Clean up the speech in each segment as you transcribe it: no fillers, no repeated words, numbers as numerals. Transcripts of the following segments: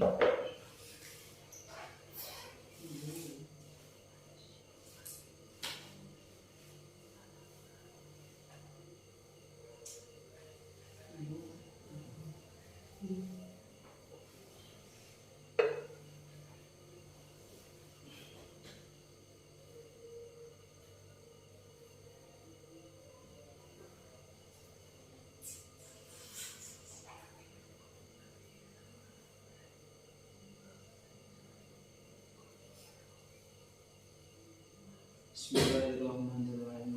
Bismillahirrahmanirrahim.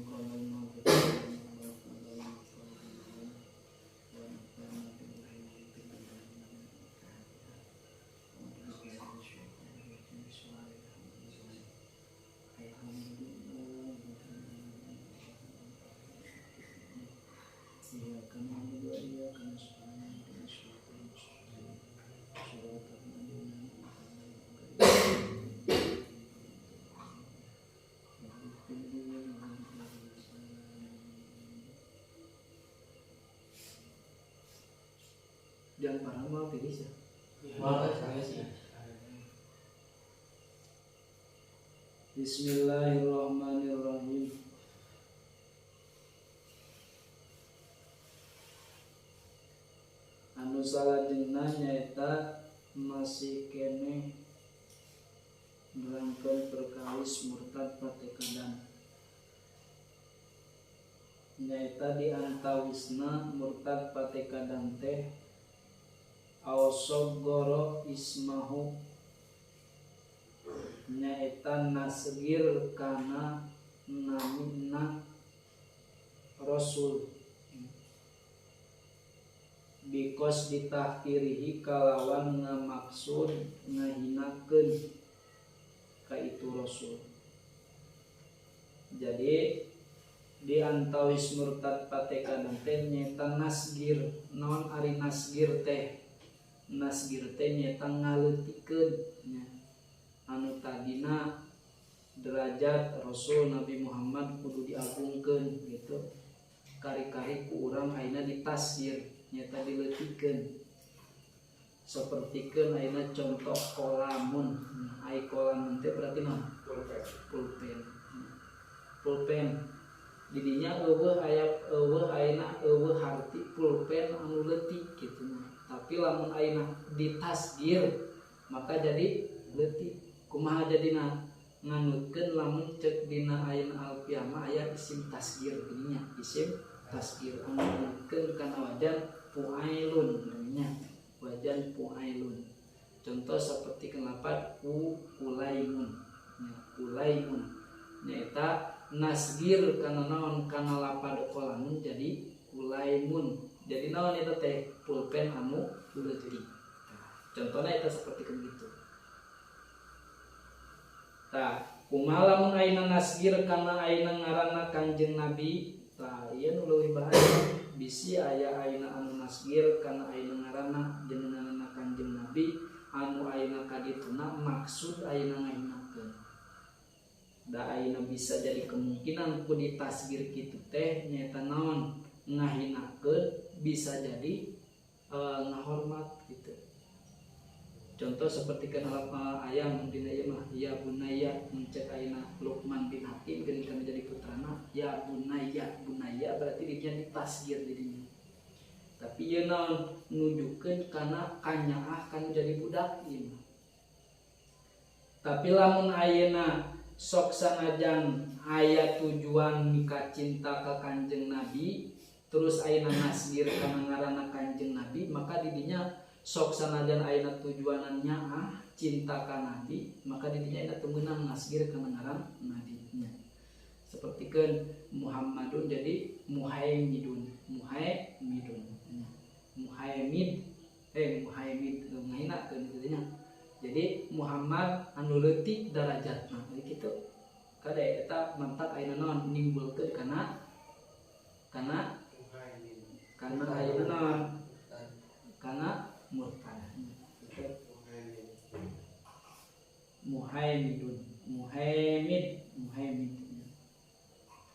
Jangan parah mau tiris ya. Malah saya sih. Bismillahirrahmanirrahim. Anu salajengna nyaeta masih kene nerangkeun perkawis murtad patekadan. Nyaeta di antawisna murtad patekadan teh Ausogoro ismahu nyaeta nasgir kana namina Rasul bikos ditahkirihi kalawan ngamaksud ngahinakeun ka itu Rasul. Jadi di antawis murtad patekadan teh nyaeta nasgir. Naon ari nasgir teh? Nasgir teh nyaeta ngaleutikeun anu tadina derajat Rasul Nabi Muhammad kudu diagungkeun gitu. Kari-kari ku urang ayeuna ditasgir nyaeta dileutikeun. Sapertikeun ayeuna contoh kolamun. Ai kolamun teh berarti naon? Pulpen. Pulpen. Didinya eueuh ayeuna eueuh harti pulpen anu leutik kitu. Tapi lamun ayeuna ditasgir maka jadi leutik. Kumaha jadina? Nganutkeun lamun cek dina ayeuna alfiah mah aya isim tasgir dinya, isim tasgir anu nganutkeun kana wajan fuailun namanya. Wajan fuailun. Contoh saperti kenapa ulaimun. Ulaimun nyaeta nasgir kana naon? Kana lapad qalamun jadi ulaimun. Jadi naon eta teh? Pulpen anu leutik. Contohna eta seperti kitu. Tah, kumaha lamun ayeuna nasgir kana ayeuna ngaranna Kanjeng Nabi? Tah, ieu nu leuwih bahaya. Bisi aya ayeuna anu nasgir kana ayeuna ngaranna jenenganna Kanjeng Nabi anu ayeuna kadituna maksud ayeuna ngahinakeun. Da ayeuna bisa jadi kemungkinan ku ditasgir kitu teh nyaeta naon? Ngahinakeun, bisa jadi ngahormat gitu. Contoh seperti kenal ayam dina ieu mah ya bunaya mencek ayeuna Luqman bin Hakim geuning kana jadi putrana ya bunaya berarti dia ditasgir dirinya. Tapi ieu naon? Nujukeun kana kanyaah kan jadi budak ieu. Tapi lamun ayeuna sok sanajan aya tujuan mika cinta ka Kanjeng Nabi terus ayeuna nasgir kana ngaranna Kanjeng Nabi maka didinya sok sanajan ayeuna tujuanan nyaah cinta ka Nabi maka didinya ayeuna teu meunang nasgir kana ngaran Nabi nya. Sapertikeun Muhammadun jadi Muhaimidun. Muhaimid ngahinakeun didinya. Jadi Muhammad anu leutik darajatna kitu. Kade eta mantak ayeuna naon nimbulkeun kana ayeuna naon? Kana murtad. Muhaimid.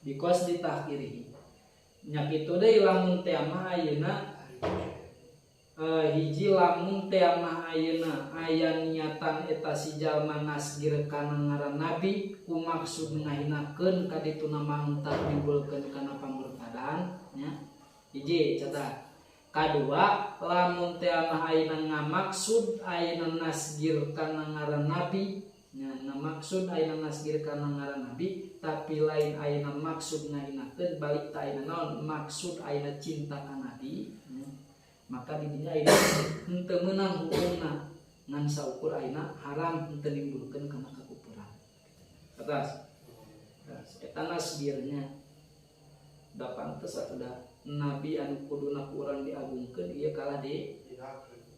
Bikos ditahkirihi. Nya kitu deui lamun teh mah ayeuna hiji lamun teh mah ayeuna aya niatan eta si jalma nasgir kana ngaran nabi ku maksud ngahinakeun ka ditu nama entah nimbulkeun kana pamurtadan nya hiji catat. Kadua lamun teh mah ayeuna ngamaksud ayeuna nasgir kana ngaran nabi nya ngamaksud ayeuna nasgir kana ngaran nabi tapi lain ayeuna maksud ngahinakeun balik ta ayeuna naon maksud ayeuna cinta ka nabi maka didinya ayeuna henteu meunang hukumna ngan saukur ayeuna haram henteu nimbulkeun kana kakufuran. Atas eta nasgirnya da pantes atuh nabi anu kuduna ku urang diagungkeun ieu kalah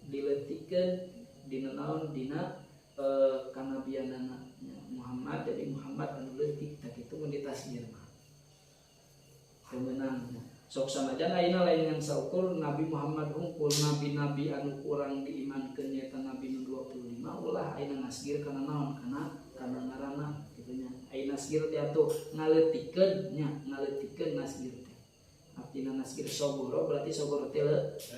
dileutikeun dina naon dina kanabianana Muhammad. Jadi Muhammad anu leutik tak kitu mun ditasgir mah teu meunang. Sok sanajan ayeuna lain ngan saukur Nabi Muhammad hungkul nabi-nabi anu kurang diimankeun nyaeta nabi nu 25 ulah ayeuna nasgir kana naon kana ngaranna kitu nya. Ayeuna nasgir teh atuh ngaleutikeun nya ngaleutikeun nasgir teh. Artina nasgir sogoro berarti sogoro teh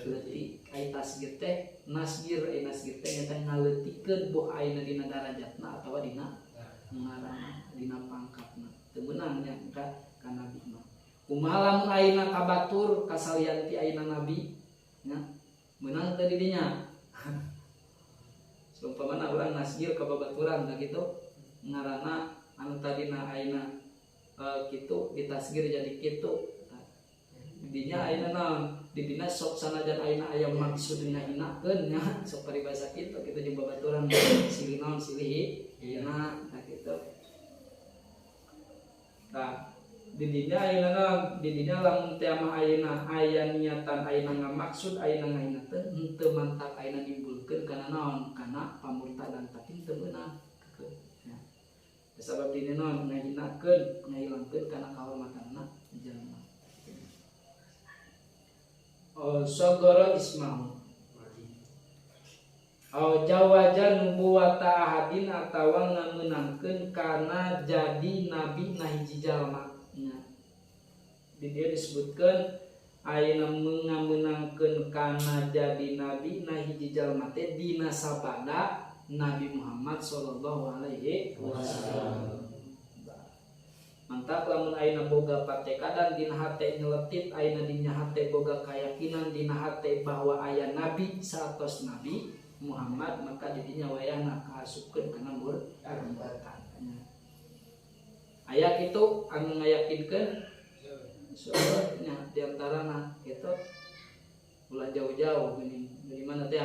leutik. Ai tasgir teh nasgir ai nasgir teh nyaeta ngaleutikeun boh ayeuna dina darajatna atawa dina ngaranna dina pangkatna. Teu meunang nya ka nabi mah. Kumaha lamun ayeuna kabatur kasalian ti ayeuna nabi nya meunang teh di dinya. Sumpamana urang nasgir ka babaturan da kitu ngaranna anu tadina ayeuna kitu ditasgir jadi kitu. Di dinya ayeuna naon? Di dina sok sanajan ayeuna aya maksud ngahinakeun nya sok paribasa kitu jeung babaturan silih naon silih ayeuna da kitu. Tah di dinya ayeuna di dinya lamun teh mah ayeuna aya niatan ayeuna ngamaksud ayeuna ngahinakeun henteu mantak ayeuna nimbulkeun kana naon kana pamurtadan tapi teu meunang ya. Sabab dina naon ngahinakeun ngahilangkeun kana kahormatanna jalma. Sogoro ismahu jawaja nubuwata ahadin atawa ngameunangkeun kana jadi nabi na hiji jalma. Di dia disebutkan ayeuna ngameunangkeun kana jadi nabi na hiji jalma teh dina sabada Nabi Muhammad sallallahu alaihi wasallam. Mantap lamun ayeuna boga patekadan dina hate nyeletit ayeuna dinya hate boga kayakinan dina hate bahwa aya nabi satos Nabi Muhammad maka didinya wayahna kaasupkeun kana murtad. Aya kitu anu ngayakinkeun soalnya diantarana itu ulah jauh-jauh gini dari mana teh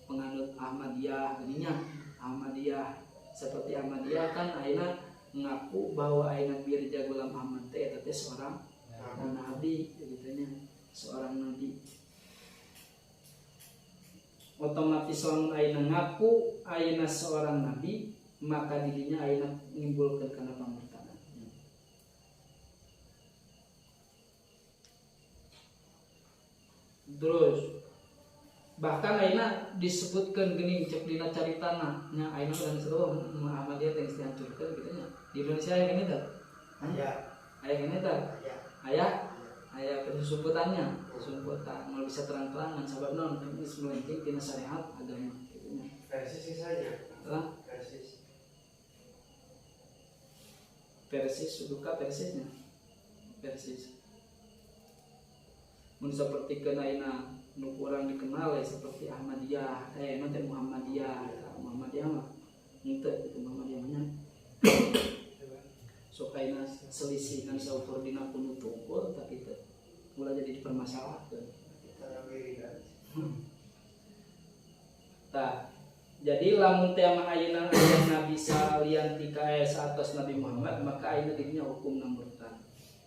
penganut Ahmadiyah gininya Ahmadiyah seperti Ahmadiyah kan ayeuna ngaku bahwa ayeuna Mirza Ghulam Ahmad teh eta teh seorang nabi gitunya seorang nabi. Otomatis lamun ayeuna ngaku ayeuna seorang nabi maka dirinya ayeuna nimbulkeun kana pamurtadan. Terus bahkan ayeuna disebutkeun geuning cek dina caritana nya ayeuna dan seru Muhammadiyah teh geus dihancurkeun kitu nya. Di Indonesia aya gini teh? Aya. Aya gini teh? Aya. Aya sumputannya, sumputan mau bisa terang-terangan sabab naon ini melenceng tina syariat agama kitu nya. Persis saja. Persis suduka persisnya. Persis. Mun seperti ayeuna nu urang dikenal seperti Ahmadiyah, nanti Muhammadiyah mah henteu itu Muhammadiyah nya. Sok ayeuna selisih ngan saukur dina kudu tungkul tapi teu mulai jadi dipermasalahkeun. Tah, jadi lamun teh mah ayeuna aya nabi salian ti satos Nabi Muhammad maka ayeuna dinya hukumna murtad.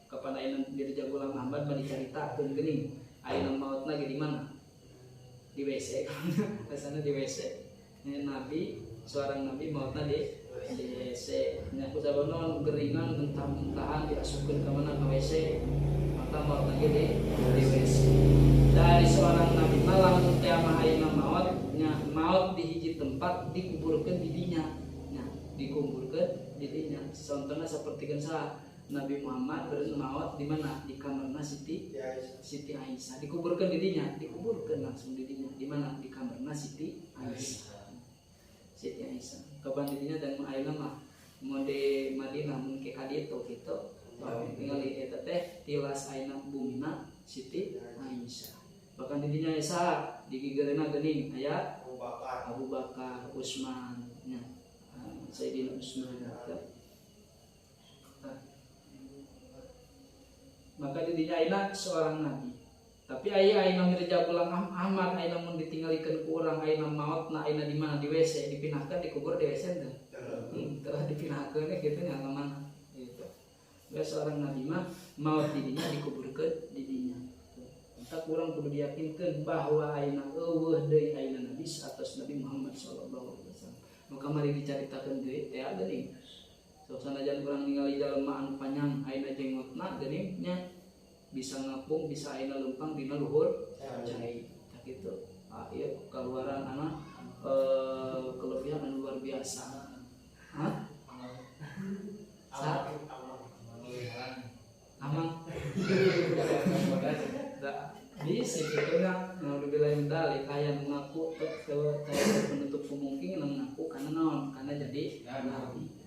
Kapan ayeuna Mirza Ghulam Ahmad mah dicaritakeun geuning ayeuna mautna ge di mana? Di WC. Rasana di WC. Ini nabi, seorang nabi mautna di WC. Nya ku sabana geringan mentah-mentahan diasupkeun ka mana ka WC. Maka mautna ge di WC. Dari seorang nabi malam teh mah ayeuna maut, nya maut di hiji tempat dikuburkeun di dinya. Nya dikuburkeun di dinya. Contohna sapertikeun saha Nabi Muhammad bermaot di mana? Di kamarna Siti Aisyah. Dikuburkan didinya, dikuburkan langsung didinya. Di mana? Di kamarna Siti Aisyah. Siti Aisyah. Kapan didinya dan ayeuna mah mode Madinah mungkin kaditu kitu. Ningali eta teh tilas ayeuna bumina Siti Aisyah. Bahkan didinya esa digigeurna geuning aya Abu Bakar, Utsman, nya. Sayyidina Utsman. Maka didinya ayeuna seorang nabi. Tapi ayeuna mirja pulang Ahmad ayeuna mun ditinggalikeun ku urang ayeuna maotna ayeuna di mana di WC dipindahkan dikubur di WC teh. Telah dipindahkeun kitu nya ka mana gitu. Bae seorang nabi mah maot didinya dikuburkeun didinya. Entah kurang kudu diyakinkeun bahwa ayeuna eueuh deui ayeuna nabi atas Nabi Muhammad sallallahu alaihi wasallam. Maka mari dicaritakeun deui teh geuning. Sok sanajan kurang ningali jalema anu panjang ayeuna jenggotna geuning nya bisa ngapung bisa ayeuna lempang dina luhur cai tak kitu. Ieu kaluaran anak kelebihan anu luar biasa. Hah? Amang. Bisa kituna naudzubillah min dzalik aya mengaku penutup kemungkinan mengaku karena naon? Karena jadi nabi.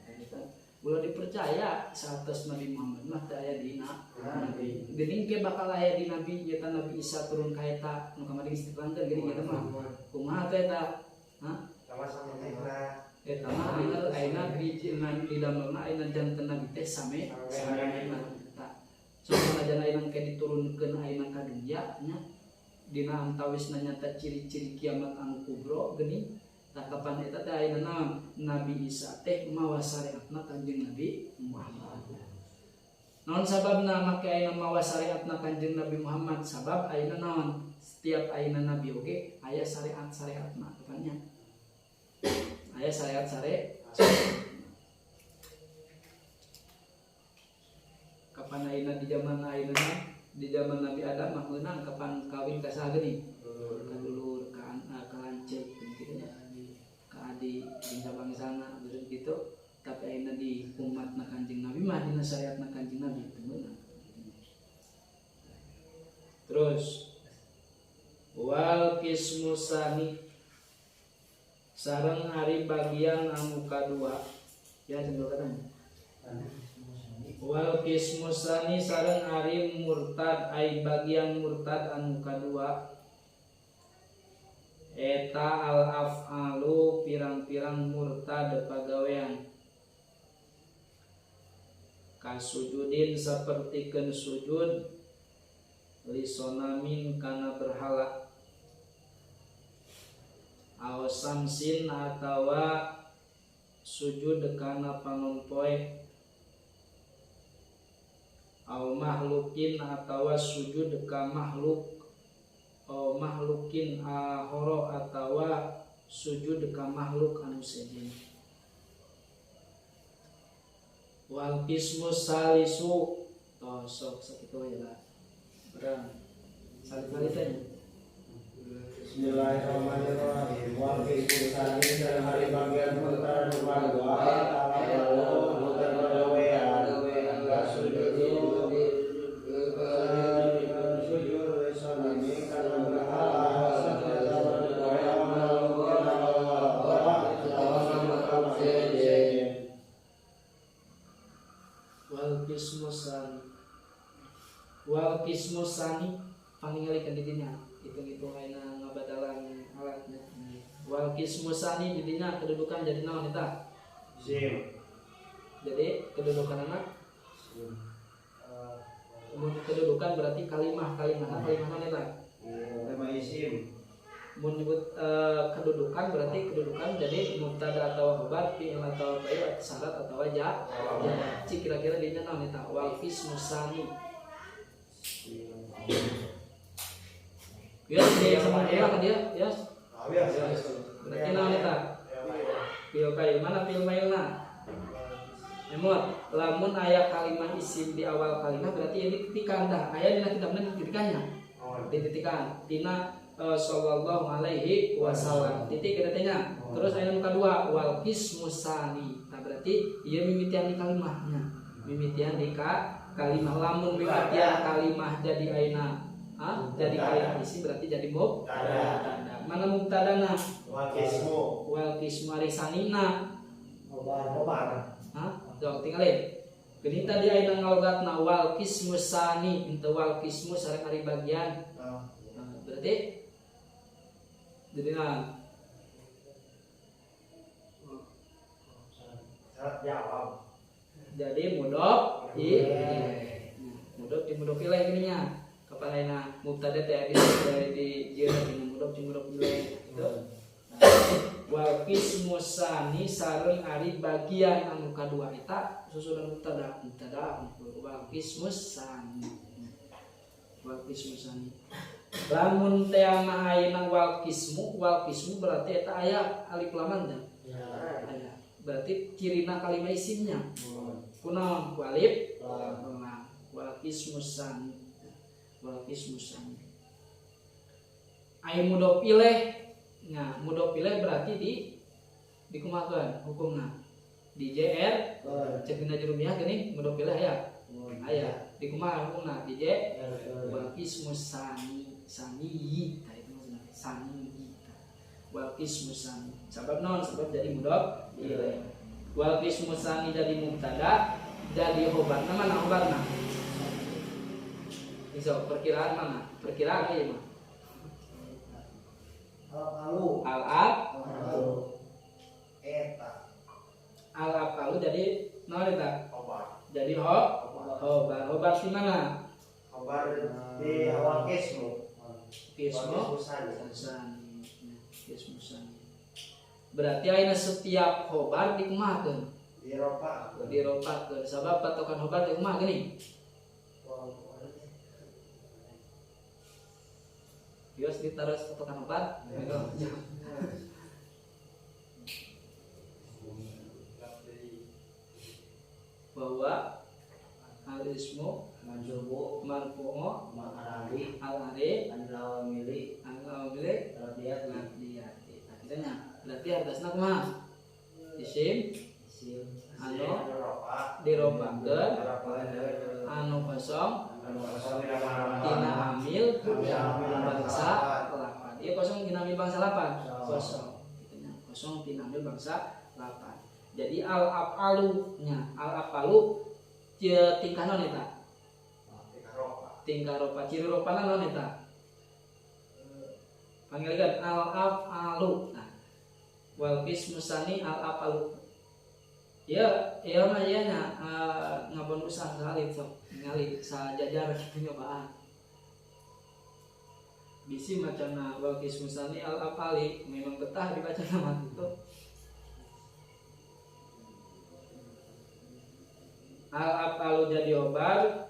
Ulah dipercaya saeus Nabi Muhammad mah teh aya dina nabi. Geuning ge bakal aya di nabi eta Nabi Isa turun ka eta nu kamari istiqlankeun geuning eta mah. Kumaha teh eta? Hah? Sama-sama teh. Eta mah ayeuna di damelna ayeuna janten nabi teh same eta. So sanajan ayeuna ke diturunkeun ayeuna ka dunya nya dina antawisna nyata ciri-ciri kiamat anu kubro geuning. Tak kapan eta teh ayeuna Nabi Isa teh mawa syariatna Kanjeng Nabi Muhammad. Naon sababna make ayeuna mawa syariatna Kanjeng Nabi Muhammad? Sabab ayeuna naon? Setiap ayeuna nabi oge aya syariat-syariatna katanya. Aya syariat-syariat. Kapan ayeuna di zaman ayeuna di zaman Nabi Adam mah meunang kapan kawin ka saha geuning? Ka dulur, ka lanceuk kitu nya. Di bangsa-bangsana bener gitu. Tapi ayeuna di umatna Kanjeng Nabi mah dina syariatna Kanjeng Nabi teu meunang. Terus wal qismu sani sareng ari bagian anu kadua ya cenah katanya. Wal qismu sani sareng ari murtad ai bagian murtad anu kadua eta al af'alu pirang-pirang murtad pagawean kasujudin sapertikeun sujud li sonamin kana berhala aw samsin atawa sujud kana panonpoe aw mahlukin atawa sujud ka makhluk makhlukin ahoro atawa sujud ka makhluk anu sejen. Wal qismu salisu tosok sakitu ya lah. Berang sali-sali teh. Bismillahirrahmanirrahim. Wal qismu salisu dan hari bagian murtad dua ala murtad gawean sujud wal qismu sani paninggalikeun didinya hitung-hitung ayeuna ngabadalan alatna. Wal qismu sani didinya kedudukan jadi naon eta? Isim. Jadi kedudukanna kedudukan berarti kalimah naon eta? Tema isim. Mun nyebut kedudukan berarti kedudukan jadi mubtada atau khabar fi'il atau fa'il syarat atau wajah. Cik kira-kira dinya naon eta? Wal qismu sani. Ya, dia sama dia kan dia, ya. Berarti naon eta? Fil kail mana fil mailna? Emot, lamun aya kalimat isim di awal kalimat berarti ini titikan dah. Aya dina kitabna titikannya. Dititikan tina sallallahu alaihi wasallam. Titik kita tanya. Terus ayat nomor kedua wal qismu sani. Nah berarti ieu mimitian di kalimatnya. mimitian di kalimah. Lamun mimitian kalimah jadi aina jadi kalimah isi berarti jadi mubtada. Mana mubtadana? Wal qismu arisanina. Jauh tinggalin. Gini tadi aina ngalogatna wal qismu sani, ente wal qismu sareng ari bagian. Berarti jadi jawab. Jadi mudhof ilaih. Mudhof di mudhof ilaih gininya. Kapan aina mubtada teh di jeuna di mudhof ilaih gitu. Wal qismu sani sareng ari bagian anu kadua eta susunan mubtada wal qismu sani. Wal qismu sani. Lamun teh aina wal qismu berarti eta aya alif lam teh. Aya. Berarti cirina kalimah isimnya. Kunaon? Alif lam. Wal qismu sani. Wal qismu sani. Ai mudhof ilaih. Nah, mudhof ilaih berarti dikumakeun hukumna. Di JR cek dina jurumiyah geuning mudhof ilaih aya. Aya. Dikumaha hukumna? Di JR wal qismu sani tah itu maksudna sani. Wal qismu sani. Sabab naon? Sabab jadi mudhof ilaih. Wal qismu sani jadi mubtada, jadi khobarna mana khobarna? Iso perkiraan mana? Perkiraan ieu mah. Al-afalu jadi naon eta? Jadi khobar di mana? Khobar di awal qismu. Qismu sani. Berarti aina setiap khobar dikumahakeun. Diropakeun. Sabab patokan khobar teh kumaha geuning? Bios ditaruh patokan khobar. Bahwa al-ismu marfu'u al-ari al-awamili radiyati. Akhirnya berarti atasna kumaha? Isim anu diropakeun anu kosong tina amil bangsa lapan. Ieu kosong tina amil bangsa lapan. Kosong tina amil bangsa lapan. Jadi al-afalu tingkah naon eta? Tingkah ropa. Ciri ropana naon eta? Panggilkeun al-afalu. Nah, wal qismu sani al-afalu. Ya mah ieu nya ngabon usah salib sok ningali sajajar kitu nyobaan. Bisi macana wal qismu sani al-afali memang betah dibaca nama itu. Al-afalu jadi khobar,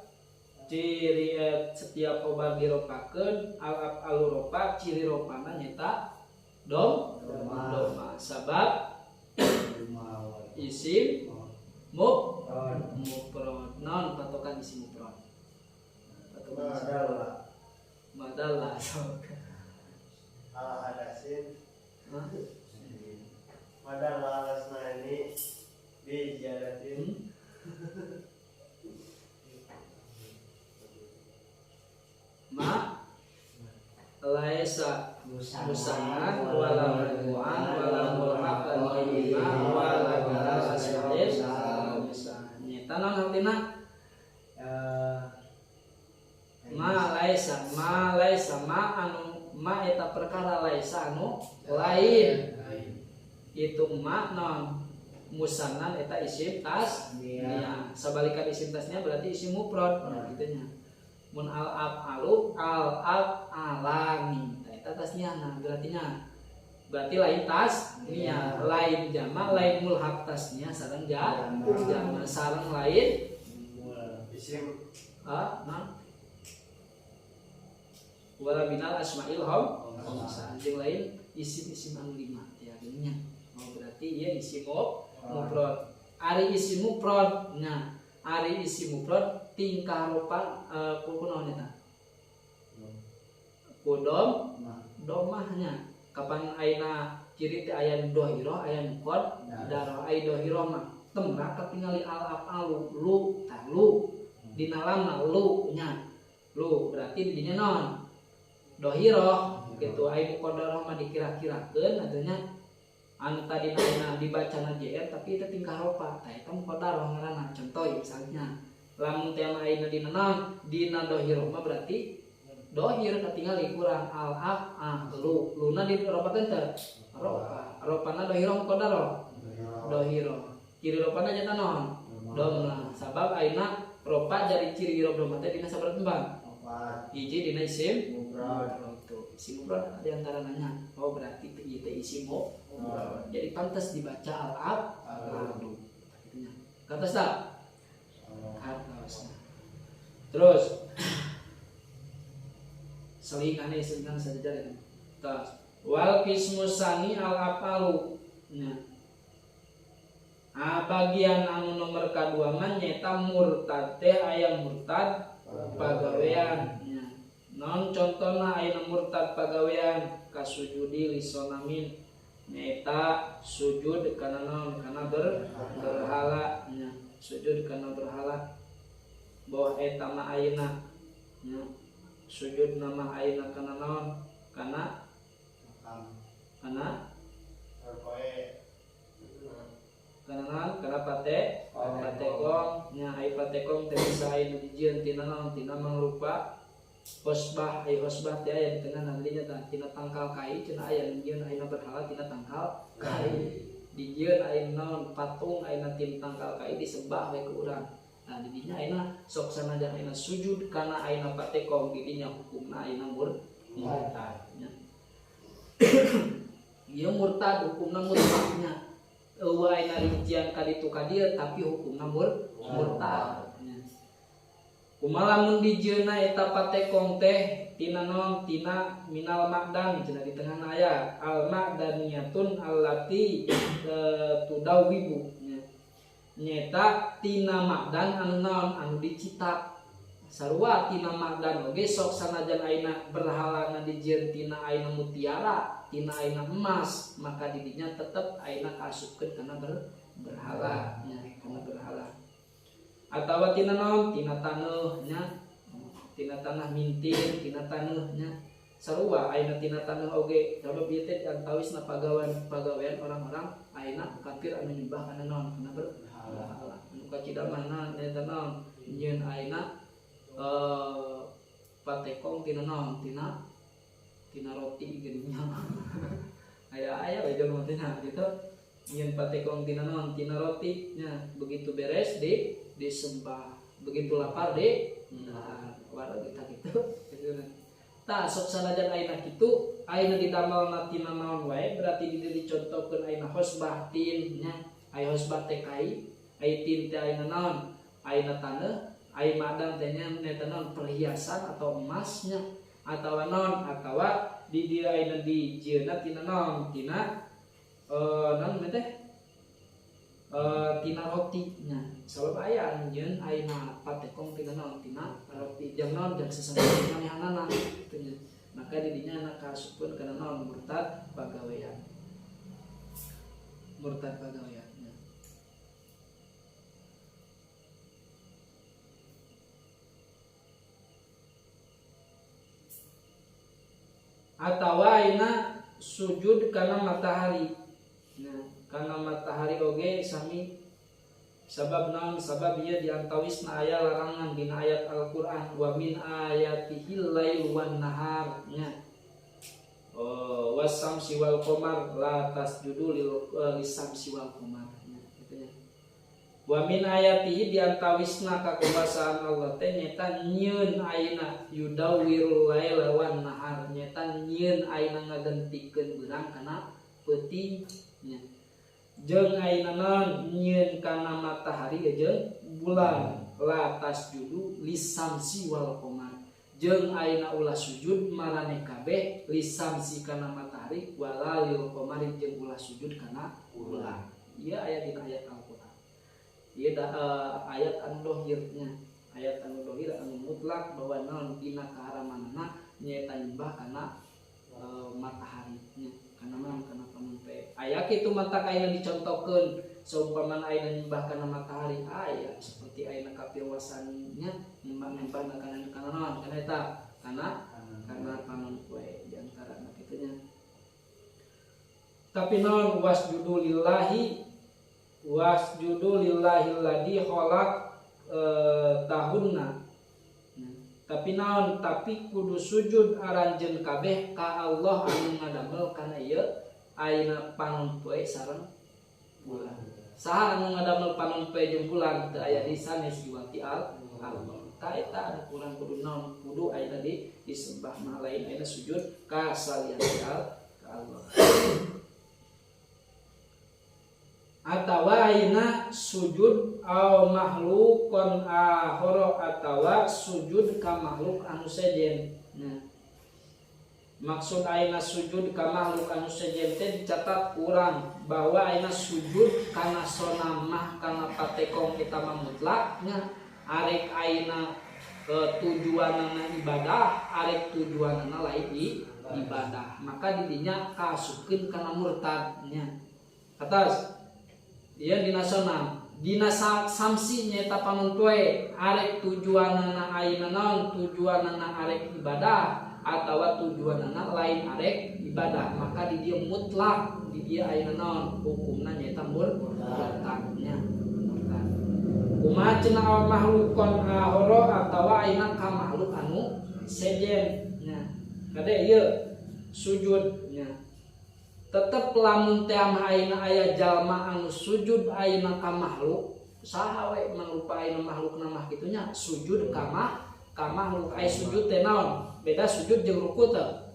ciri setiap khobar diropakeun, al-afalu ropa, ciri ropana nyata doma. Sabab isim mufrad. Naon patokan isim mufrad? Madalla. Al-hadasin. Madalla alasna ini bijadatin. Ma laisa musanad wala marfu'an wala mulhaqan bima wala ghayra asmalis nyata naon artina ma laisa ma anu ma eta perkara laisa anu lain itu ma naon musanad eta isim tasnya sabalikan isim tasnya berarti isim mufrad kitu nya. Mun al-afalu al-afalani eta tasnya berarti lain tasnya lain jama lain mulhaq tasnya sareng jama sareng lain isim wala binal asmail jeung lain isim-isim anu lima ya geunya. Berarti ieu isim mufrad. Ari isim mufrad nya ari isim mufrad tingkah rupa kunaon eta? Kudom domahnya. Kapan aina ciri teh aya dohiro aya qad daro ai dohiro mah temra ketingali al afalu lu talu dina lamna lu nya lu berarti didinya non dohiroh gitu aya muqaddarah mah dikira-kirakeun adanya anu tadi dibacana JR tapi itu tingkah ropa tah eta muqaddarah ngaranna contoh misalnya lamun teh aya dina non dina dohiroh mah berarti dohir ketinggali kurang al lu luna diropakeun teh ropana dohiroh muqaddarah dohiroh ciri ropana nyata non domna sabab ayeuna ropa dari ciri domna teh dina sabaraha tembang hiji dina isim mufrad itu isim mufrad di antaranya berarti ieu teh isim mufrad jadi pantas dibaca al-abdu kantos tak kantos terus selingan saja kan tas wal qismusani al-afalu bagian anu nomor kadua mah nyata murtad teh aya murtad pagawean non contohna aya murtad pagawean kasujudi lisonamin nyata sujud kana naon kana berhala sujud kana berhala bahwa eta mah ayeuna sujud nama ayeuna kana naon kana karena patekong nya ai patekong teh bisa aya dijieun tina naon tina mangrupa hosbah ai hosbah teh aya di tengah nantinya tah tina tangkal kai cenah aya dijieun ayeuna berhala tina tangkal kai dijieun ayeuna naon patung ayeuna tina tangkal kai disembah we ku urang nah didinya ayeuna sok sanajan ayeuna sujud kana ayeuna patekong didinya hukumna ayeuna murtad nya ieu murtad hukumna murtadnya eueuh ayeuna rincian kaditu kadieu tapi hukumna murtad. Kumaha lamun dijieunna eta patekong teh tina naon tina minal ma'dan cenah di tengah aya al ma'daniyatun allati tudawibu nyeta tina ma'dan anu naon anu dicitak sarua tina ma'dan oge sok sanajan ayeuna berhalana dijieun tina ayeuna mutiara tina ayeuna emas maka didinya tetep ayeuna kaasupkeun kana berhala nya kana berhala atawa tina naon tina taneuh nya tina tanah mintir tina taneuh nya sarua ayeuna tina taneuh oge sabab ieu teh antawisna pagawean orang-orang ayeuna kafir anu nyembah kana naon kana berhala anu kacida mana eta naon nyieun ayeuna patekong tina naon tina roti geunya aya we jelema tina gitu nyieun patekong tina naon tina roti nya begitu beres disembah begitu lapar wareg eta kitu tah sok sanajan ayeuna kitu ayeuna didamelna tina naon wae berarti dicontohkeun ayeuna hosbah tin nya aya hosbah teh kai aya tin teh ayeuna naon ayeuna taneuh ai madang teh nya eta naon perhiasan atau emasnya atawa naon atawa di dia ayeuna dijieunna tina naon tina naon teh tina roti nya sabab aya anjeun ayeuna patekong tina naon tina roti jang naon jang sesembahan manehanana kitu nya maka di dinya ana kaasupkeun kana naon murtad pagawean atawa ayeuna sujud kana matahari. Nah, kana matahari oge sami sabab naon sabab ieu diantawisna aya larangan dina ayat Al-Qur'an wa min ayatihil lail wan nahar nya. Wasamsi wal qamar la tasjudu lisamsi wal qamar nya kitu nya. Wa min ayatihi diantawisna kakuasaan Allah teh nyata nyieun ayeuna yudawwirul laila wan nahar nyata nyieun ayeuna ngagentikeun beurang kana peuting nya. Jeung ayeuna naon nyieun kana matahari jeung bulan la tasjudu lisamsi wal qamar. Jeung ayeuna ulah sujud maraneh kabeh lisamsi kana matahari wala lil qamari jeung ulah sujud kana bulan. Ieu aya dina ayat Al-Qur'an. Ieu ayat anu dohirnya, ayat anu dohir anu mutlak bahwa naon dina kaharamanana nyaeta nyembah kana matahari nya. kana panon poe aya kitu mata ayeuna dicontohkeun seumpama ayeuna nyembah kana matahari aya seperti ayeuna kapiawasannya nyembah kana naon kana eta kana panon poe di antara kitunya. Tapi naon wasjudu lillahi alladzi khalaq tahunna. Tapi naon tapi kudu sujud aranjeun kabeh ka Allah anu ngadamel kana ieu ayeuna panon poe sareng bulan. Saha anu ngadamel panon poe jeung bulan teu aya di sanes jiwati Allah. Ta eta anu kurang kudu naon kudu aya tadi disembah mah lain ayeuna sujud ka salian Allah. Atawa ayeuna sujud au makhlukon akhara atawa sujud ka makhluk anu sejen. Nah, maksud ayeuna sujud ka makhluk anu sejen teh dicatat urang bahwa ayeuna sujud kana sonamah kana patekong kita mah mutlaknya arek ayeuna tujuanna ibadah arek tujuanna lain ibadah maka didinya kasupkeun kana murtadnya. Atas ya dina sonam dina samsi nyata panon poe arek tujuanana ayeuna naon tujuanana arek ibadah atawa tujuanana lain arek ibadah maka di dieu mutlak di dieu ayeuna naon hukumna nyata murtadnya murtad kumaha cenah makhlukon ahoro atawa ayeuna ka makhluk anu sejen nya kade ieu sujudnya tetep lamun teh mah ayeuna aya jalma anu sujud ayeuna ka makhluk saha we mangrupa ayeuna makhluk mah kitu nya sujud ka makhluk aya sujud teh naon beda sujud jeung ruku teh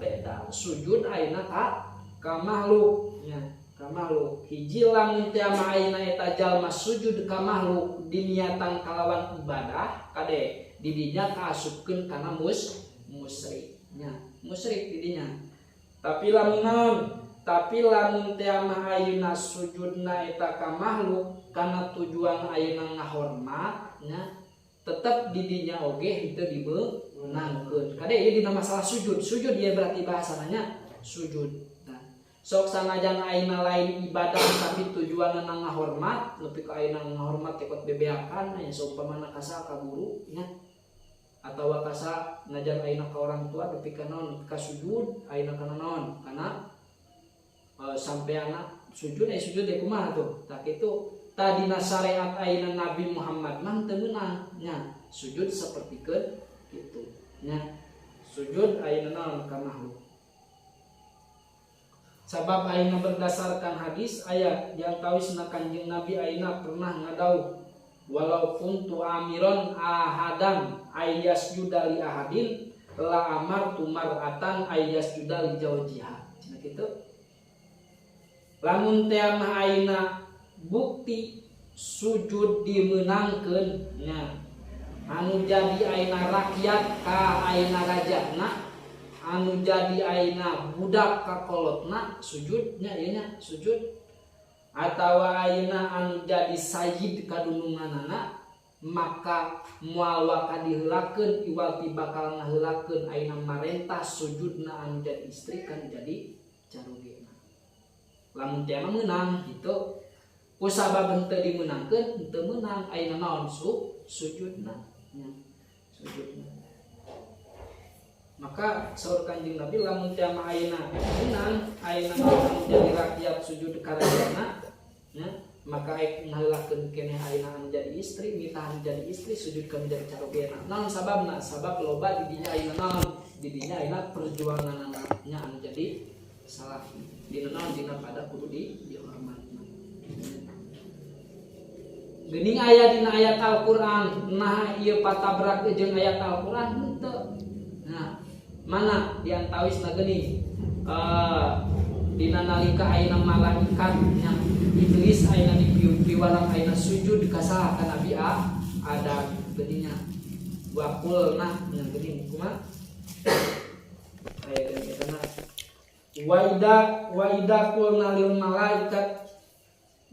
beda sujud ayeuna ka makhluk nya ka makhluk hiji lamun teh mah ayeuna eta jalma sujud ka makhluk diniatan kalawan ibadah kade didinya kaasupkeun kana musyrik nya musyrik didinya. Tapi lamun teh mah ayeuna sujudna eta ka makhluk kana tujuan ayeuna ngahormatnya tetep didinya oge henteu dibeunangkeun. Kade ieu dina masalah sujud. Sujud ieu berarti bahasananya sujud. Nah, sok sanajan ayeuna lain ibadah tapi tujuanna ngahormat, nepi ka ayeuna ngahormat tekot bebeakan aya saumpamana kasa ka guru nya. Atau kasa najan ayeuna ka orang tua tapi ka naon ka sujud ayeuna kana naon kana sampeana sujud sujud kumaha tuh tak itu tadina syariat ayeuna Nabi Muhammad mah teu meunang nya sujud sapertikeun kitu nya sujud ayeuna naon ka makhluk sabab ayeuna berdasarkan hadis aya yang tawisna Kanjeng Nabi ayeuna pernah ngadauh walau kuntu amiron ahadan ayas judali ahadin la amar tumaratan ayas judali jawjiha cenah kitu lamun teh mah ayeuna bukti sujud dimeunangkeun nya anu jadi ayeuna rakyat ka ayeuna rajana anu jadi ayeuna budak ka kolotna sujudnya ieu nya sujud atawa ayeuna anu jadi sayyid kadununganana maka moal waka diheulakeun iwal ti bakal ngaheulakeun ayeuna marentah sujudna anu jadi istri kan jadi carugena lamun teh meunang kitu ku sabab henteu dimeunangkeun henteu meunang ayeuna naon sujudna nya sujudna maka saur Kanjeng Nabi lamun teh mah ayeuna meunang ayeuna naon jadi rakyat sujud ka rajana nya maka ngaheulakeun keneh ayeuna anu jadi istri mitah anu jadi istri sujud ka menjadi carogena naon sababna sabab loba di dinya ayeuna naon di dinya ayeuna perjuanganna nya anu jadi salah dina naon dina pada kudu dihormatna geuning aya dina ayat Al-Qur'an nah ieu patabrak jeung ayat Al-Qur'an henteu nah mana diantawisna geuning dina nalika ayeuna malaikat nya iblis ayeuna dipiwalang ayeuna sujud ka saha ka Nabi Adam geuninnya wa qulna nya geuning kumaha aya geuning wa ida qulna lil malaikat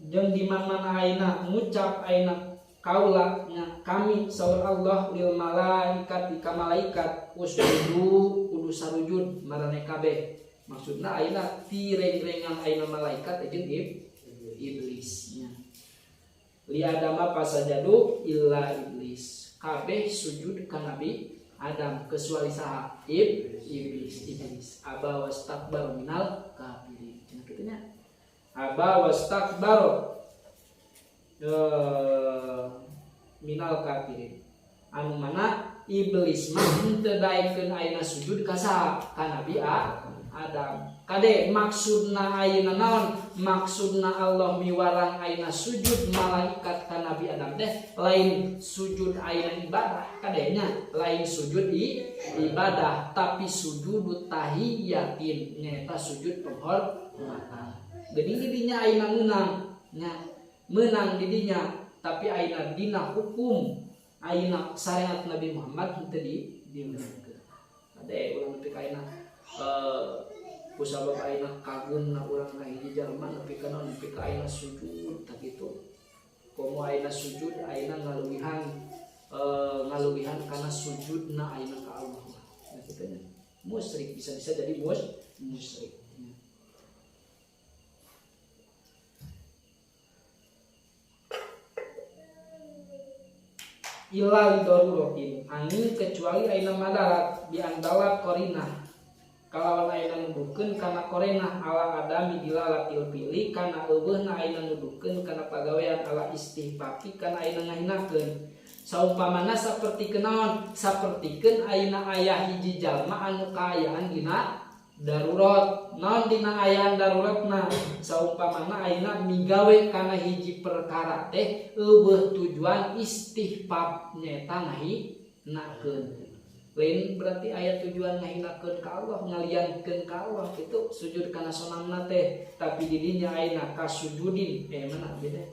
jeung di mana ayeuna ngucap ayeuna kaula nya kami saur Allah lil malaikat ka malaikat usjudu kudu sarujud marane kabeh maksudna ayeuna tireng-rengan ayeuna malaikat jeung iblisnya. Li adama pasajadu illa iblis. Kabeh sujud ka Nabi Adam kecuali saha? Iblis. Aba wastakbar minal kafirin. Cenah kitu nya. Aba wastakbar minal kafirin. Anu mana iblis mah henteu daekeun ayeuna sujud ka saha? Ka Nabi Adam. Kade maksudna ayeuna naon? Maksudna Allah miwarang ayeuna sujud malaikat ka Nabi Adam teh lain sujud ayeuna ibadah. Kadenya lain sujud ibadah tapi sujud tahiyatin nyaeta sujud penghormatan. Geuning didinya ayeuna meunang nya meunang didinya tapi ayeuna dina hukum ayeuna syariat Nabi Muhammad henteu dimenangkeun. Kade urang teh ayeuna kusabab ayeuna kagumna urang ka hiji jalma nepi ka naon nepi ka ayeuna sujud tah kitu. Komo ayeuna sujud ayeuna ngaluwihan kana sujudna ayeuna ka Allah. Nah kitu nya. Musyrik bisa jadi musyrik. Illa lidarurotin angin kecuali ayeuna madarat di andalat korinah kalawan ayeuna nuduhkeun kana korenah ala adami dilalatil pilih kana eueuhna ayeuna nuduhkeun kana pagawean ala istihfaqi kana ayeuna ngahinakeun saumpamana sapertikeun naon sapertikeun ayeuna aya hiji jalma anu kaayaan dina darurat naon dina ayaan daruratna saumpamana ayeuna migawe kana hiji perkara teh eueuh tujuan istihfaq nyaeta ngahinakeun. Lain berarti aya tujuan ngahinakeun ka Allah ngaliankeun ka Allah kitu sujud kana sonamna teh tapi didinya ayeuna kasujudin mana beda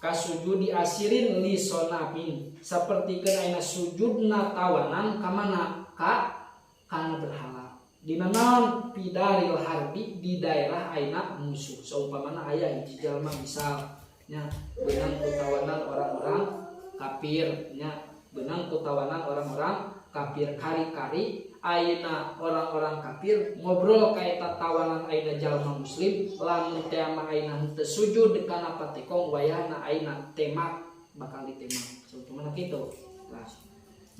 kasujudi asirin li sonamin sapertikeun ayeuna sujudna tawanan ka mana kana berhala dina naon pidaril harbi di daerah ayeuna musuh saumpamana aya hiji jalma misalnya beunang kutawanan orang-orang kafir nya benang kutawanan orang-orang kafir kari-kari ayeuna orang-orang kafir ngobrol ka eta tawanan ayeuna jalma muslim lamun teh mah ayeuna henteu sujud kana patekong wayahna ayeuna temak bakal ditemak saumpamana kitu. Nah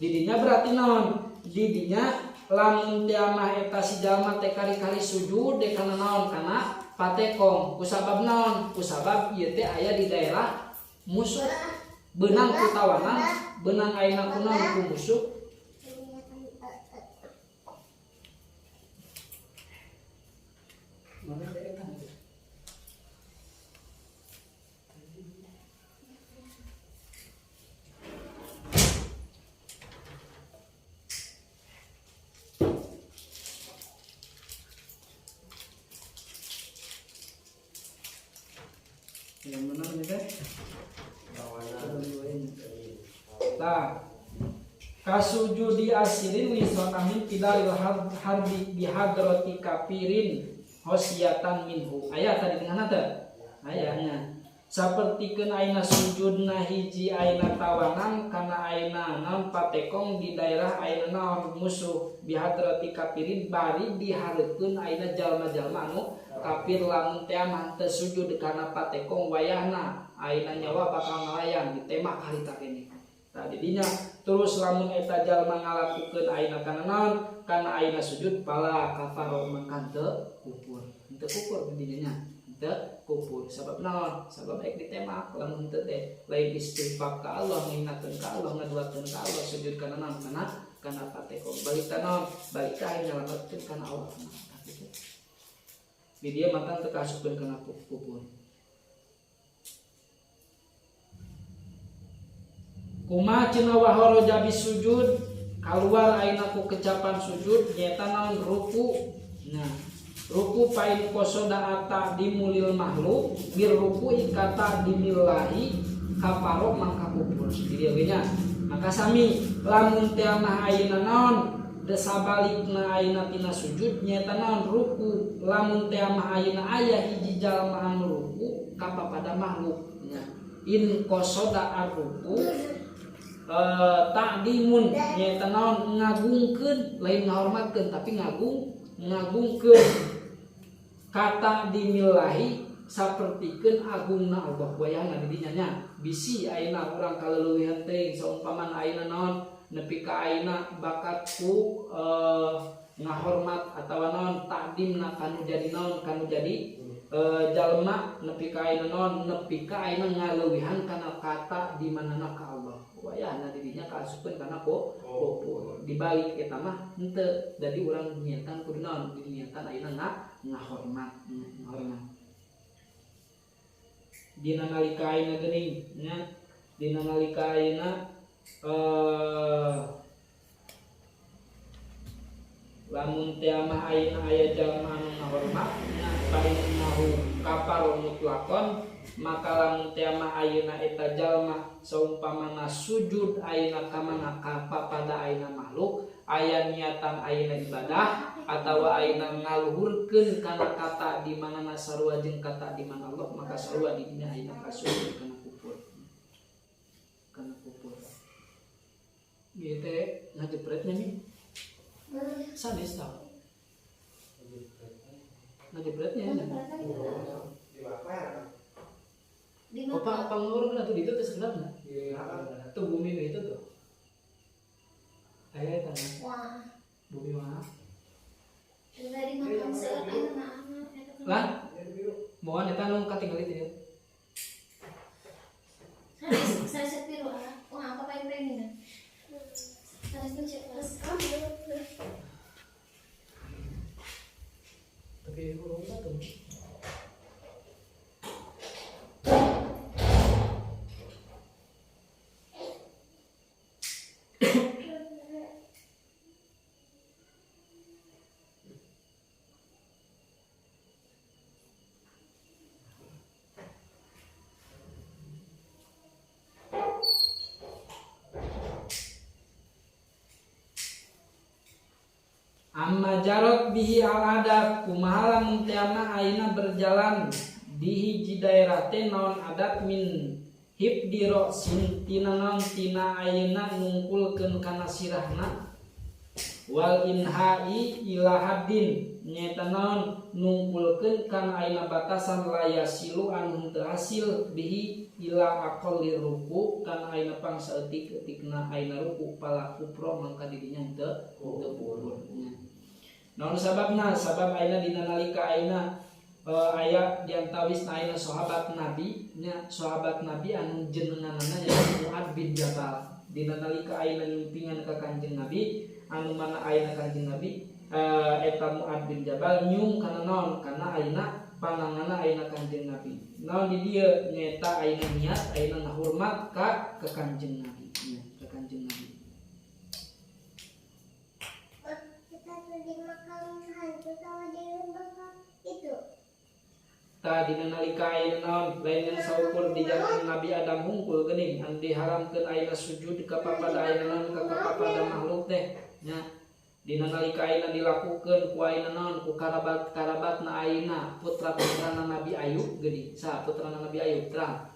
didinya berarti naon didinya lamun teh mah eta si jalma teh kari-kari sujud kana naon kana patekong kusabab naon kusabab ieu teh aya di daerah musuh benang kutawanan benang ayeuna kunaon ku musuh mana eta yang mana ini teh nah kasujudi asirin lison amin tidalil harbi bihadrati kafirin hosiatan minhu aya tadi dengan nata ayahnya sapertikeun ayeuna sujudna hiji ayeuna tawanan kana ayeuna naon patekong di daerah ayeuna naon musuh bihadrati kafirin bari dihareupeun ayeuna jalma-jalma anu kafir lamun teh mah teu sujud kana patekong wayahna ayeuna nyawa bakal ngalayan ditembak harita kene. Tah didinya terus lamun eta jalma ngalakukeun ayeuna kana naon kana ayeuna sujud pala kafaro mangka teu kufur. Henteu kufur didinya teu kufur. Sabab naon? Sabab ek ditembak lamun teu teh lain istighfar ka Allah nginakeun ka Allah ngaduakeun ka Allah sujud kana naon kana patekong. Balik ka naon? Balik ka nyalametkeun kana Allah. Di dia matan teu kasupkeun kana kufur. Kumaha cenah wahoro jabi sujud keluar ayeuna ku kecapan sujud nyaeta naon ruku. Nah, ruku pain kosoda ata dimulil makhluk bir ruku ikata dimillahi kafaro mangka kufur. Jadi nya maka sami lamun teh mah ayeuna naon desabalikna ayeuna tina sujud nyaeta naon ruku lamun teh mah ayeuna aya hiji jalma anu ruku ka pada makhluk. Nya in kosoda ar-ruku takdimun nyaeta naon ngagungkeun lain ngahormatkeun tapi ngagung ngagungkeun kata dimilahi sapertikeun agungna Allah wayahna di dinya nya bisi ayeuna urang kaleuweuhan teh saumpamana ayeuna naon nepi ka ayeuna bakat ku ngahormat atawa naon takdimna kanu jadi naon kanu jadi jalma nepi ka ayeuna naon nepi ka ayeuna ngaleuwihan kana kata di manana ka Allah wayahna di dinya kaasupkeun kana kufur dibalik eta mah henteu jadi urang niatan kudu naon niatan ayeuna ngahormat dina nalika ayeuna geuning nya dina nalika ayeuna lamun teh mah ayeuna aya jalma anu ngahormat nya painahu kafar mutlaqon maka lamun teh mah ayeuna eta jalma saumpamana sujud ayeuna ka mana pada ayeuna makhluk aya niatan ayeuna ibadah atawa ayeuna ngaluhurkeun kana kata di manana sarua jeung kata di mana Allah maka sarua di dinya ayeuna kasujud kana kufur ieu teh ngajepretnya nih sanes tah ngajepretnya Bapak pangurung tuh itu tuh sebenarnya tuh bumi itu tuh ayah tanah bumi mana dari makan seueur lah mohon eta nu katinggal itu saya sepiru apa paling pengen harus mencet tapi urungna tuh amma jarot bihi al-adab kumaha lamun teh ayeuna berjalan di hiji daerah teh naon adat min hibdi ra'sin tina naon tina ayeuna nungkulkeun kana sirahna wal inhai ila haddin nyaeta naon nungkulkeun kana ayeuna batasan layasilu anu teu hasil bihi ila aqalli ruku kana ayeuna pangsa eutik-eutikna ayeuna ruku pala kupro mangka didinya teu purun naon sababna sabab ayeuna dina nalika ayeuna aya diantawisna ayeuna sahabat nabi nya sahabat nabi anu jenenganana nya Muad bin Jabal dina nalika ayeuna nyumpingan ka Kanjeng Nabi anu mana ayeuna Kanjeng Nabi eta Muad bin Jabal nyung kana naon kana ayeuna pananganna ayeuna Kanjeng Nabi naon di dieu nyaeta ayeuna niat ayeuna ngahormat ka Kanjeng Nabi nya ka Kanjeng Nabi tadi nalika ayeuna naon lain yang saukur di zaman Nabi Adam hungkul geuning anu diharamkeun ayeuna sujud ka papada ayeuna naon ka papada makhluk teh nya dina nalika ayeuna dilakukeun ku ayeuna naon ku karabat-karabatna ayeuna putra-putrana Nabi Ayub geuning saha putrana Nabi Ayub terang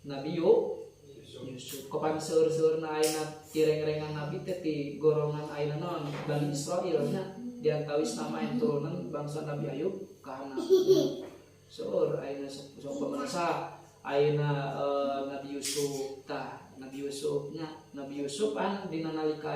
Nabi Yusuf kapan seueur-seueurna ayeuna tireng-rengan Nabi teh ti golongan ayeuna naon Bani Israil nya diantawis nama yang turunan bangsa Nabi Ayub kahana seueur ayeuna sok pemersa ayeuna Nabi Yusuf tah Nabi Yusufnya Nabi Yusuf an dina nalika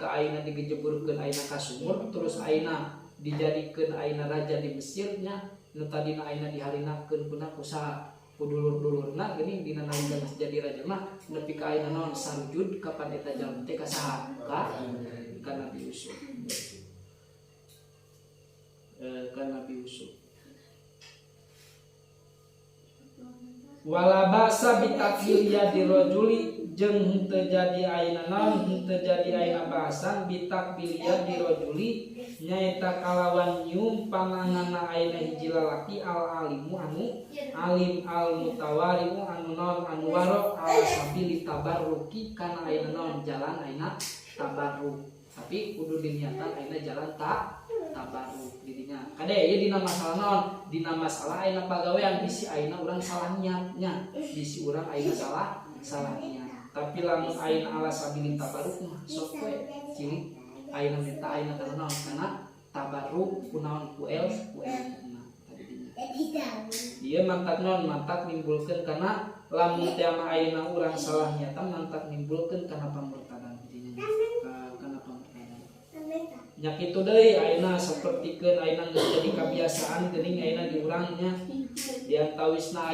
ayeuna digejeburkeun ayeuna ka sumur terus ayeuna dijadikeun ayeuna raja di Mesir nya nu tadina ayeuna diharinakeun puna ku saha ku dulur-dulurna geuning dina nalika jadi raja mah nepi ka ayeuna naon sarujud kapan eta jalma teh ka saha ka Nabi Yusuf kan Nabi Yusuf wala basa bitakfir yadi rajuli jeung henteu jadi ayeuna naon henteu jadi ayeuna bahasan bitakfir yadi rajuli nyaeta kalawan nyum pananganna ayeuna hiji lalaki al alimu anu alim al mutawarimu anu naon anu waro ala sabili tabarruki kana ayeuna naon jalan ayeuna tabarruk tapi kudu diniatan ayeuna jalan tabarruk didinya kade ieu dina masalah naon dina masalah ayeuna pagawean bisi ayeuna urang salah niatnya bisi urang ayeuna salah niat tapi lamun aina ala sabilin tabaruk mah sok we ciri aina minta aina kana naon kana tabaruk kunaon kuel nah tadinya dia mantak non mantak nimbulkeun kana lamun teh mah aina urang salah nyata mantak nimbulkeun kana pamurtadan didinya kana pamurtadan nya kitu deui aina sapertikeun aina geus jadi kabiasaan geuning aina di urangnya diantawisna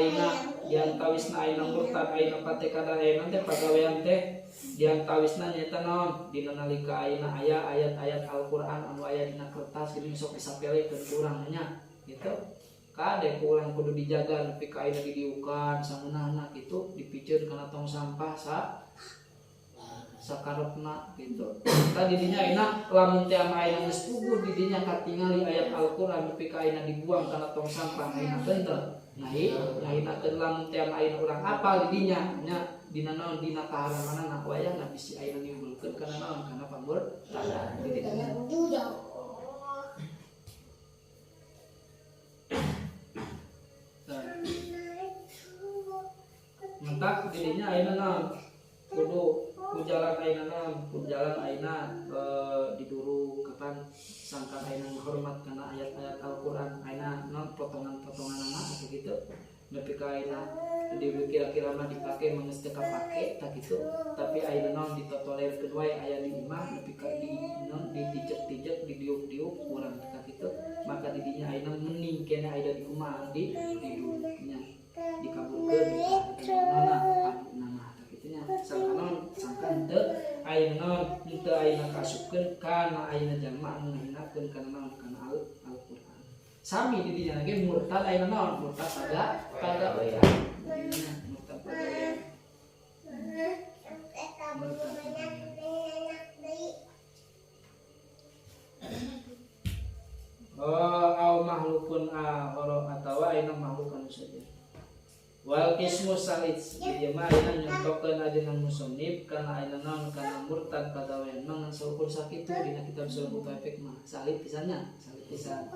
aina murtad aina patekada aina teh pagawean teh diantawisna nyaeta naon dina nalika aina aya ayat-ayat Al-Qur'an anu aya dina kertas geuning sok disapelekeun ku urang nya gitu kade ku urang kudu dijaga nepi ka aina didiukan sameunahna gitu dipiceur kana tong sampah sakarepna gitu tadi dinya aina lamun teh aina geus puguh didinya katingali ayat Al-Qur'an nepi ka aina dibuang kana tong sampah aina teu ngahinakeun lamun teh aina urang apal didinya nya dina naon dina kaharamanana wayahna bisi aina nimbulkeun kana naon kana pamurtadan didinya mentak didinya aina naon kudu jalan aina naon jalan aina diduru kapan sangkan aina menghormat karena ayat-ayat Al-Qur'an aina naon potongan-potongan atau gitu nepi ka aina kira-kira mah dipake manggeus teu kapake tak gitu tapi aina naon ditotolerkeun wae aya di imah nepi ka di naon ditijek-tijek didiuk-diuk urang tak gitu maka didinya aina mending kena aya di umah di durunya dikaburkeun mana nama nya sangkan teu aina naon teu aina kasupkeun kana aina jalma anu ngahinakeun kana naon kana Al-Qur'an sami di dinya ge murtad aina naon murtad pagawean murtad pagawean au makhlukun horo atawa aina makhluk anu saja wal kismu salit dia mah aina nyontokeun ajeunna musannif kana aina naon kana murtad pagawean mah saukur sakitu dina kitab Sulhul Efek mah salit pisannya salit pisan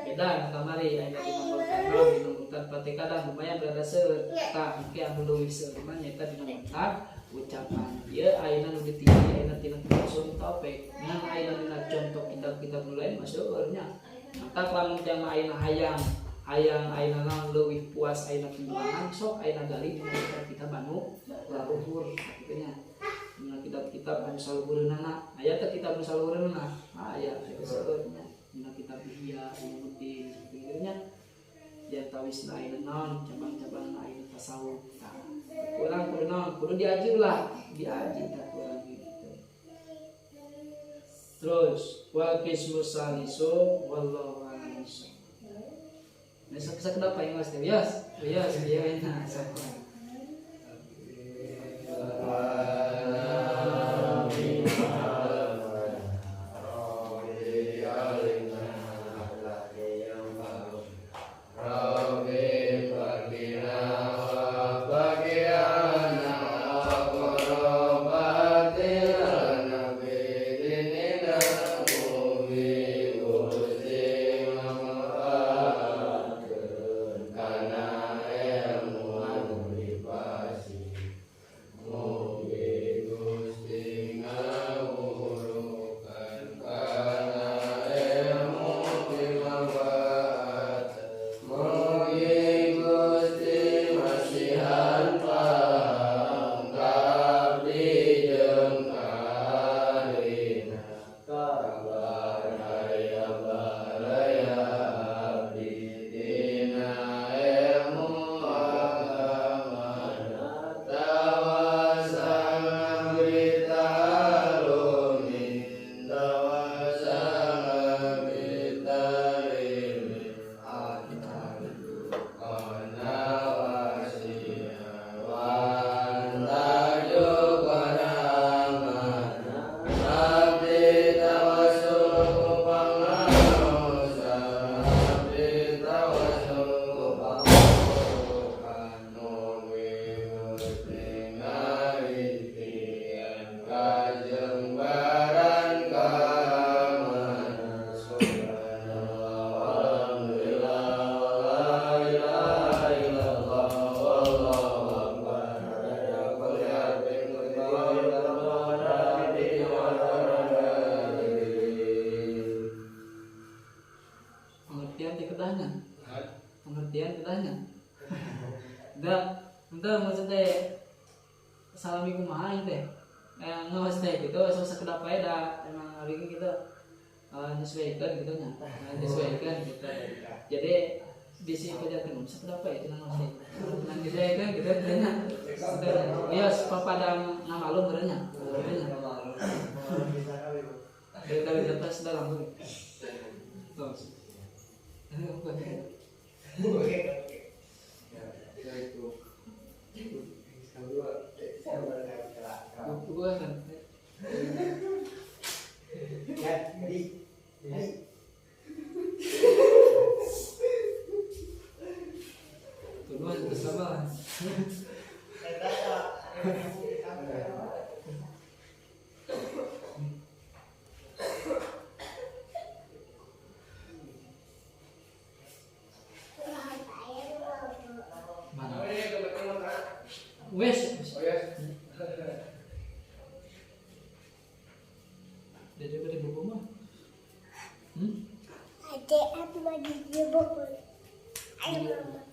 beda kamari aina dina murtad patekada lumayan berada seueur tah engke anu leuwih seueur mah nyaeta dina murtad ucapan ieu aina nu ditinggi aina tina kitab Sulhul Efek ngan aina dina contoh kitab-kitab lain mah seueur nya mantap lamun jama aina hayang aina naon leuwih puas aina penjualan sok aina gali dina kitab anu laluhur kitu nya dina kitab-kitab anu saluhureunana aya teh kitab anu saluhureunana aya seueurnya dina kitab Ihya Ulumuddin kitu nya diantawisna aina naon cabang-cabang aina tasawuf urang kudu naon kudu diaji lah diaji tah urang gitu terus wal qismu salisu wallahu a'lam. Besok kenapa yang mas Yas dia enak siapa pengertian kitanya. Entah maksudnya salami kumaha teh. Ngewas teh gitu, susah kedap ae da emang hari ini kita menyesuaikan gitu nya. Menyesuaikan gitu. Jadi di sini pejaten bisa kedap ae cenah ngewas teh. Nanti deh kan gitu tanya. Ya pada ngamalum berenya. Dari atas dalam tuh. Tuh. Ini apa? Gua kan. Tuh itu sama. Mana? Wes. Jadi beri buku mah. Ada apa lagi dia bobo? Ayo mama.